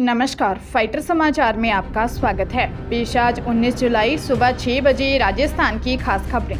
नमस्कार, फाइटर समाचार में आपका स्वागत है। पेश आज 19 जुलाई सुबह 6 बजे राजस्थान की खास खबरें।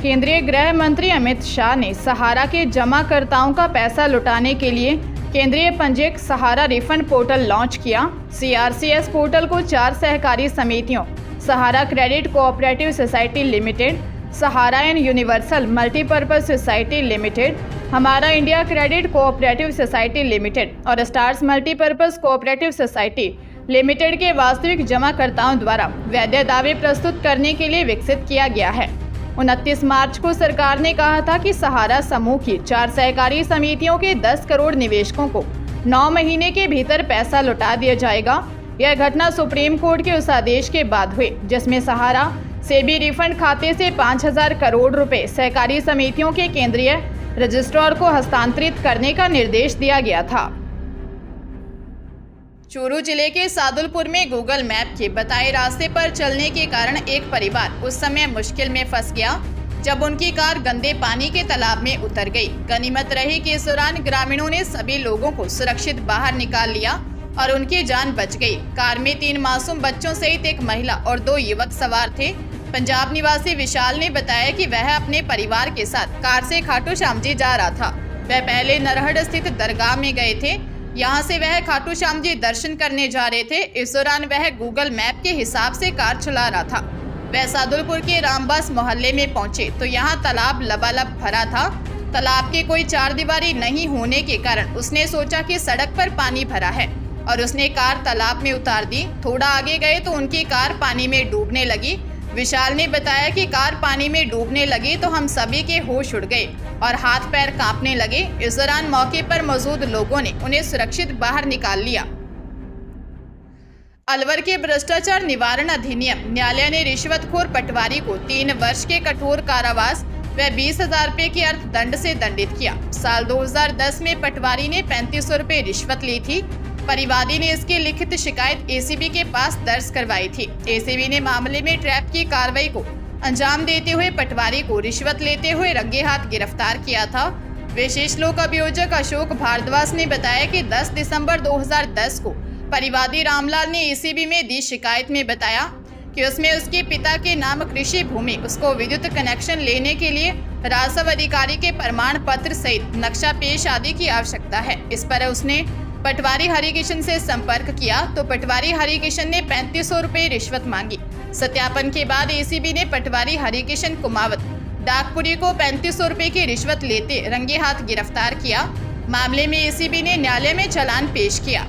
केंद्रीय गृह मंत्री अमित शाह ने सहारा के जमाकर्ताओं का पैसा लुटाने के लिए केंद्रीय पंजीयक सहारा रिफंड पोर्टल लॉन्च किया। CRCS पोर्टल को 4 सहकारी समितियों Sahara credit cooperative society limited, Sahara and universal multipurpose society limited, Hamara India credit cooperative society limited और stars multipurpose cooperative society limited के वास्तविक जमाकर्ताओं द्वारा वैध दावे प्रस्तुत करने के लिए विकसित किया गया है। 29 मार्च को सरकार ने कहा था कि सहारा समूह की 4 सहकारी समितियों के 10 करोड़ निवेशकों को 9 महीने के भीतर पैसा लौटा दिया जाएगा। यह घटना सुप्रीम कोर्ट के उस आदेश के बाद हुई जिसमें सहारा सेबी रिफंड खाते से 5,000 करोड़ रुपए सहकारी समितियों के केंद्रीय रजिस्ट्रार को हस्तांतरित करने का निर्देश दिया गया था। चूरू जिले के सादुलपुर में गूगल मैप के बताए रास्ते पर चलने के कारण एक परिवार उस समय मुश्किल में फंस गया जब उनकी कार गंदे पानी के तालाब में उतर गई। गनीमत रही कि इस दौरान ग्रामीणों ने सभी लोगों को सुरक्षित बाहर निकाल लिया और उनकी जान बच गई। कार में 3 मासूम बच्चों सहित एक महिला और 2 युवक सवार थे। पंजाब निवासी विशाल ने बताया कि वह अपने परिवार के साथ कार से खाटू श्याम जी जा रहा था। वह पहले नरहड़ स्थित दरगाह में गए थे। यहां से वह खाटू श्याम जी दर्शन करने जा रहे थे। इस दौरान वह गूगल मैप के हिसाब से कार चला रहा था। वह सादुलपुर के रामबास मोहल्ले में पहुंचे तो यहां तालाब लबालब भरा था। तालाब के कोई 4 दीवारी नहीं होने के कारण उसने सोचा कि सड़क पर पानी भरा है और उसने कार तालाब में उतार दी। थोड़ा आगे गए तो उनकी कार पानी में डूबने लगी। विशाल ने बताया कि कार पानी में डूबने लगी तो हम सभी के होश उड़ गए और हाथ पैर कांपने लगे। इस दौरान मौके पर मौजूद लोगों ने उन्हें सुरक्षित बाहर निकाल लिया। अलवर के भ्रष्टाचार निवारण अधिनियम न्यायालय ने रिश्वतखोर पटवारी को 3 वर्ष के कठोर कारावास व 20,000 रुपए के अर्थदंड से दंडित किया। साल 2010 में पटवारी ने 3500 रुपए रिश्वत ली थी। परिवादी ने इसकी लिखित शिकायत ACB के पास दर्ज करवाई थी। ACB ने मामले में ट्रैप की कार्रवाई को अंजाम देते हुए पटवारी को रिश्वत लेते हुए रंगे हाथ गिरफ्तार किया था। विशेष लोक अभियोजक अशोक भारद्वाज ने बताया कि 10 दिसंबर 2010 को परिवादी रामलाल ने ACB में दी शिकायत में बताया कि उसमें उसके पिता के नाम कृषि भूमि, उसको विद्युत कनेक्शन लेने के लिए राजस्व अधिकारी के प्रमाण पत्र सहित नक्शा पेश आदि की आवश्यकता है। इस पर उसने पटवारी हरिकिशन से संपर्क किया तो पटवारी हरिकिशन ने 3500 रुपए रिश्वत मांगी। सत्यापन के बाद ACB ने पटवारी हरिकिशन कुमावत डाकपुरी को 3500 रुपए की रिश्वत लेते रंगे हाथ गिरफ्तार किया। मामले में ACB ने न्यायालय में चालान पेश किया।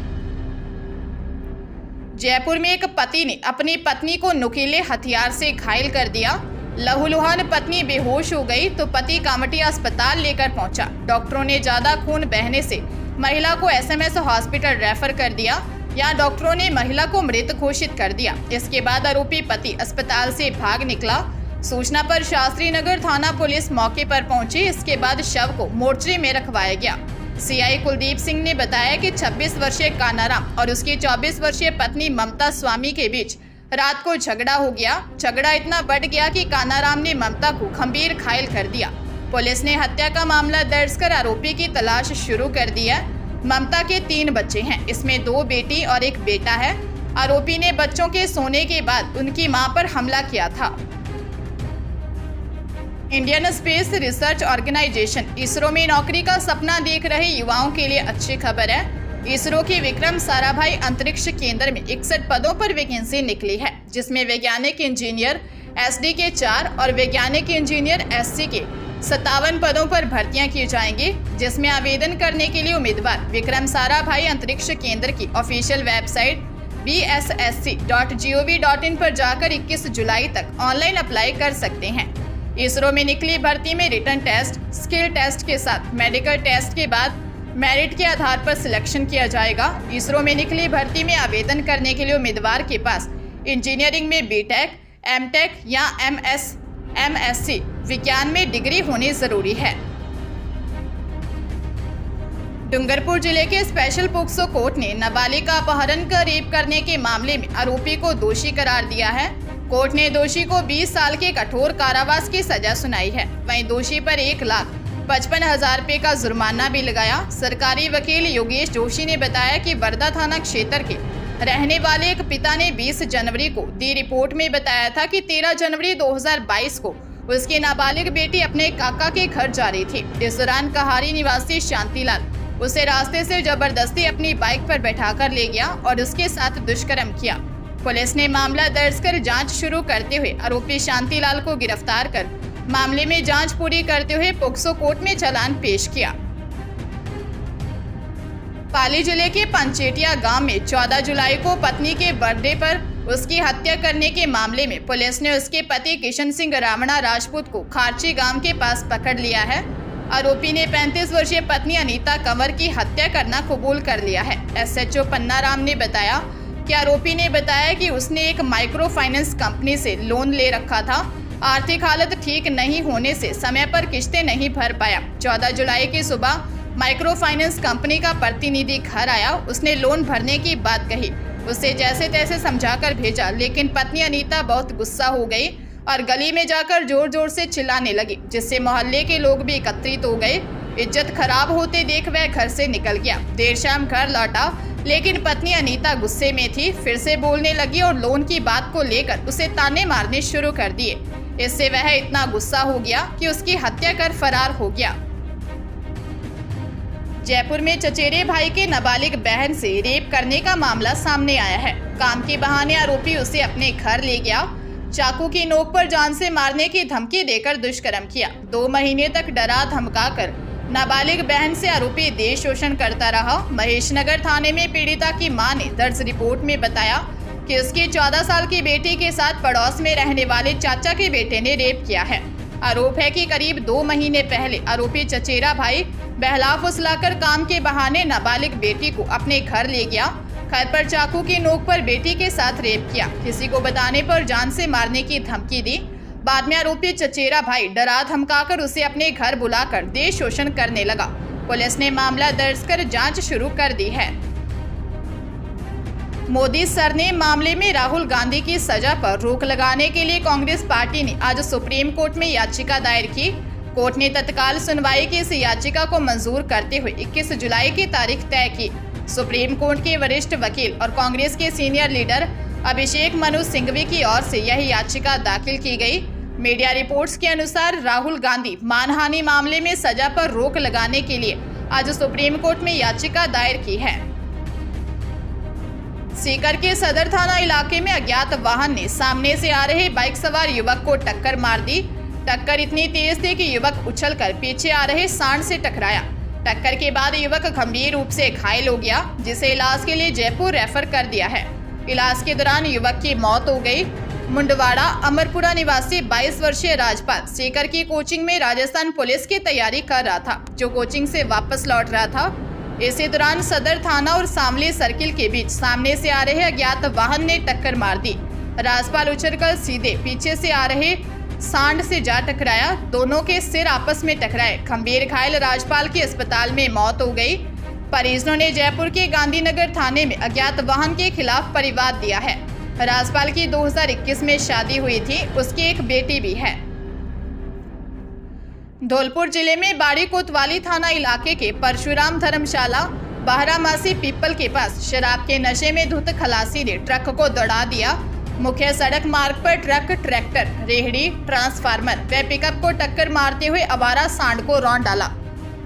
जयपुर में एक पति ने अपनी पत्नी को नुकीले हथियार से घायल कर दिया। लहूलुहान पत्नी बेहोश हो गई तो पति कामटी अस्पताल लेकर पहुंचा। डॉक्टरों ने ज्यादा खून बहने से महिला को SMS हॉस्पिटल रेफर कर दिया। यहाँ डॉक्टरों ने महिला को मृत घोषित कर दिया। इसके बाद आरोपी पति अस्पताल से भाग निकला। सूचना पर शास्त्री नगर थाना पुलिस मौके पर पहुंची। इसके बाद शव को मोर्चरी में रखवाया गया। CI कुलदीप सिंह ने बताया कि 26 वर्षीय कानाराम और उसकी 24 वर्षीय पत्नी ममता स्वामी के बीच रात को झगड़ा हो गया। झगड़ा इतना बढ़ गया कि कानाराम ने ममता को गंभीर घायल कर दिया। पुलिस ने हत्या का मामला दर्ज कर आरोपी की तलाश शुरू कर दी है। ममता के 3 बच्चे हैं, इसमें 2 बेटी और 1 बेटा है। आरोपी ने बच्चों के सोने के बाद उनकी मां पर हमला किया था। Indian space research organisation ISRO में नौकरी का सपना देख रहे युवाओं के लिए अच्छी खबर है। इसरो के विक्रम साराभाई अंतरिक्ष केंद्र में 61 पदों पर वैकेंसी निकली है, जिसमें वैज्ञानिक इंजीनियर SD के 4 और वैज्ञानिक इंजीनियर SC के 57 पदों पर भर्तियां की जाएंगी, जिसमें आवेदन करने के लिए उम्मीदवार विक्रम साराभाई अंतरिक्ष केंद्र की ऑफिशियल वेबसाइट bssc.gov.in पर जाकर 21 जुलाई तक ऑनलाइन अप्लाई कर सकते हैं। इसरो में निकली भर्ती में रिटन टेस्ट, स्किल टेस्ट के साथ मेडिकल टेस्ट के बाद मेरिट के आधार पर सिलेक्शन किया जाएगा। इसरो में निकली भर्ती में आवेदन करने के लिए उम्मीदवार के पास इंजीनियरिंग में BTech, MTech या MSc विज्ञान में डिग्री होनी जरूरी है। डूंगरपुर जिले के स्पेशल पोक्सो कोर्ट ने नाबालिग का अपहरण कर रेप करने के मामले में आरोपी को दोषी करार दिया है। कोर्ट ने दोषी को 20 साल के कठोर कारावास की सजा सुनाई है। वहीं दोषी पर 1 लाख 55,000 रुपये का जुर्माना भी लगाया। सरकारी वकील योगेश जोशी ने बताया कि वर्धा थाना क्षेत्र के रहने वाले एक पिता ने 20 जनवरी को दी रिपोर्ट में बताया था कि 13 जनवरी 2022 को उसकी नाबालिग बेटी अपने काका के घर जा रही थी। इस दौरान कहारी निवासी शांतिलाल उसे रास्ते से जबरदस्ती अपनी बाइक पर बैठाकर ले गया और उसके साथ दुष्कर्म किया। पुलिस ने मामला दर्ज कर जांच शुरू करते हुए आरोपी शांतिलाल को गिरफ्तार कर मामले में जांच पूरी करते हुए पोक्सो कोर्ट में चालान पेश किया। पाली जिले के पंचेटिया गांव में 14 जुलाई को पत्नी के बर्थडे पर उसकी हत्या करने के मामले में पुलिस ने उसके पति किशन सिंह रावणा राजपूत को खारची गांव के पास पकड़ लिया है। आरोपी ने 35 वर्षीय पत्नी अनीता कंवर की हत्या करना कबूल कर लिया है। एसएचओ पन्नाराम ने बताया कि आरोपी ने बताया कि उसने एक माइक्रो फाइनेंस कंपनी से लोन ले रखा था। आर्थिक हालत ठीक नहीं होने से समय पर किस्तें नहीं भर पाया। 14 जुलाई की सुबह माइक्रो फाइनेंस कंपनी का प्रतिनिधि घर आया। उसने लोन भरने की बात कही, उसे जैसे तैसे समझाकर भेजा, लेकिन पत्नी अनीता बहुत गुस्सा हो गई और गली में जाकर जोर जोर से चिल्लाने लगी, जिससे मोहल्ले के लोग भी एकत्रित हो गए। इज्जत खराब होते देख वह घर से निकल गया। देर शाम घर लौटा, लेकिन पत्नी अनीता गुस्से में थी, फिर से बोलने लगी और लोन की बात को लेकर उसे ताने मारने शुरू कर दिए। इससे वह इतना गुस्सा हो गया कि उसकी हत्या कर फरार हो गया। जयपुर में चचेरे भाई के नाबालिग बहन से रेप करने का मामला सामने आया है। काम के बहाने आरोपी उसे अपने घर ले गया, चाकू की नोक पर जान से मारने की धमकी देकर दुष्कर्म किया। 2 महीने तक डरा धमकाकर नाबालिग बहन से आरोपी देह शोषण करता रहा। महेशनगर थाने में पीड़िता की मां ने दर्ज रिपोर्ट में बताया कि उसकी 14 साल की बेटी के साथ पड़ोस में रहने वाले चाचा के बेटे ने रेप किया है। आरोप है कि करीब 2 महीने पहले आरोपी चचेरा भाई बहला फुसलाकर काम के बहाने नाबालिग बेटी को अपने घर ले गया। घर पर चाकू की नोक पर बेटी के साथ रेप किया। किसी को बताने पर जान से मारने की धमकी दी। बाद में आरोपी चचेरा भाई डरा धमकाकर उसे अपने घर बुलाकर देह शोषण करने लगा। पुलिस ने मामला दर्ज कर जांच शुरू कर दी है। मोदी सर ने मामले में राहुल गांधी की सजा पर रोक लगाने के लिए कांग्रेस पार्टी ने आज सुप्रीम कोर्ट में याचिका दायर की। कोर्ट ने तत्काल सुनवाई की इस याचिका को मंजूर करते हुए 21 जुलाई की तारीख तय की। सुप्रीम कोर्ट के वरिष्ठ वकील और कांग्रेस के सीनियर लीडर अभिषेक मनु सिंघवी की ओर से यह याचिका दाखिल की गई। मीडिया रिपोर्ट्स के अनुसार राहुल गांधी मानहानि मामले में सजा पर रोक लगाने के लिए आज सुप्रीम कोर्ट में याचिका दायर की है। सीकर के सदर थाना इलाके में अज्ञात वाहन ने सामने से आ रहे बाइक सवार युवक को टक्कर मार दी। टक्कर इतनी तेज थी कि युवक उछलकर पीछे आ रहे सांड से टकराया। टक्कर के बाद युवक गंभीर रूप से घायल हो गया, जिसे इलाज के लिए जयपुर रेफर कर दिया है। इलाज के दौरान युवक की मौत हो गई। मुंडवाड़ा अमरपुरा निवासी 22 वर्षीय राजपाल सीकर की कोचिंग में राजस्थान पुलिस की तैयारी कर रहा था, जो कोचिंग से वापस लौट रहा था। इसी दौरान सदर थाना और सामली सर्किल के बीच सामने से आ रहे अज्ञात वाहन ने टक्कर मार दी। राजपाल उछलकर सीधे पीछे से आ रहे सांड से जा टकराया। दोनों के सिर आपस में टकराए। गंभीर घायल राजपाल की अस्पताल में मौत हो गई। परिजनों ने जयपुर के गांधीनगर थाने में अज्ञात वाहन के खिलाफ परिवाद दिया है। राजपाल की 2021 में शादी हुई थी, उसकी एक बेटी भी है। धौलपुर जिले में बाड़ी कोतवाली थाना इलाके के परशुराम धर्मशाला बारामासी पीपल के पास शराब के नशे में धुत खलासी ने ट्रक को दौड़ा दिया। मुख्य सड़क मार्ग पर ट्रक, ट्रैक्टर, रेहड़ी, ट्रांसफार्मर व पिकअप को टक्कर मारते हुए आवारा सांड को रौंद डाला,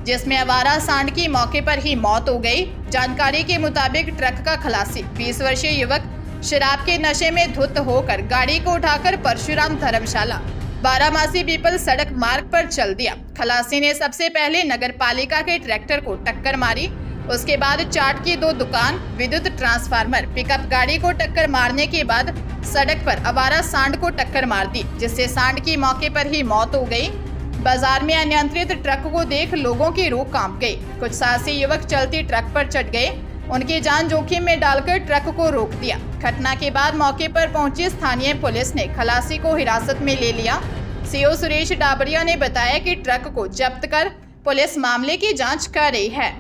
जिसमें आवारा सांड की मौके पर ही मौत हो गई। जानकारी के मुताबिक ट्रक का खलासी 20 वर्षीय युवक शराब के नशे में धुत होकर गाड़ी को उठाकर परशुराम धर्मशाला बारामासी पीपल सड़क मार्ग पर चल दिया। खलासी ने सबसे पहले नगर पालिका के ट्रैक्टर को टक्कर मारी। उसके बाद चाट की 2 दुकान, विद्युत ट्रांसफार्मर, पिकअप गाड़ी को टक्कर मारने के बाद सड़क पर आवारा सांड को टक्कर मार दी, जिससे सांड की मौके पर ही मौत हो गई। बाजार में अनियंत्रित ट्रक को देख लोगों की रूह कांप गई। कुछ साहसी युवक चलती ट्रक पर चढ़ गए, उनकी जान जोखिम में डालकर ट्रक को रोक दिया। घटना के बाद मौके पर पहुंची स्थानीय पुलिस ने खलासी को हिरासत में ले लिया। सीओ सुरेश डाबरिया ने बताया कि ट्रक को जब्त कर पुलिस मामले की जांच कर रही है।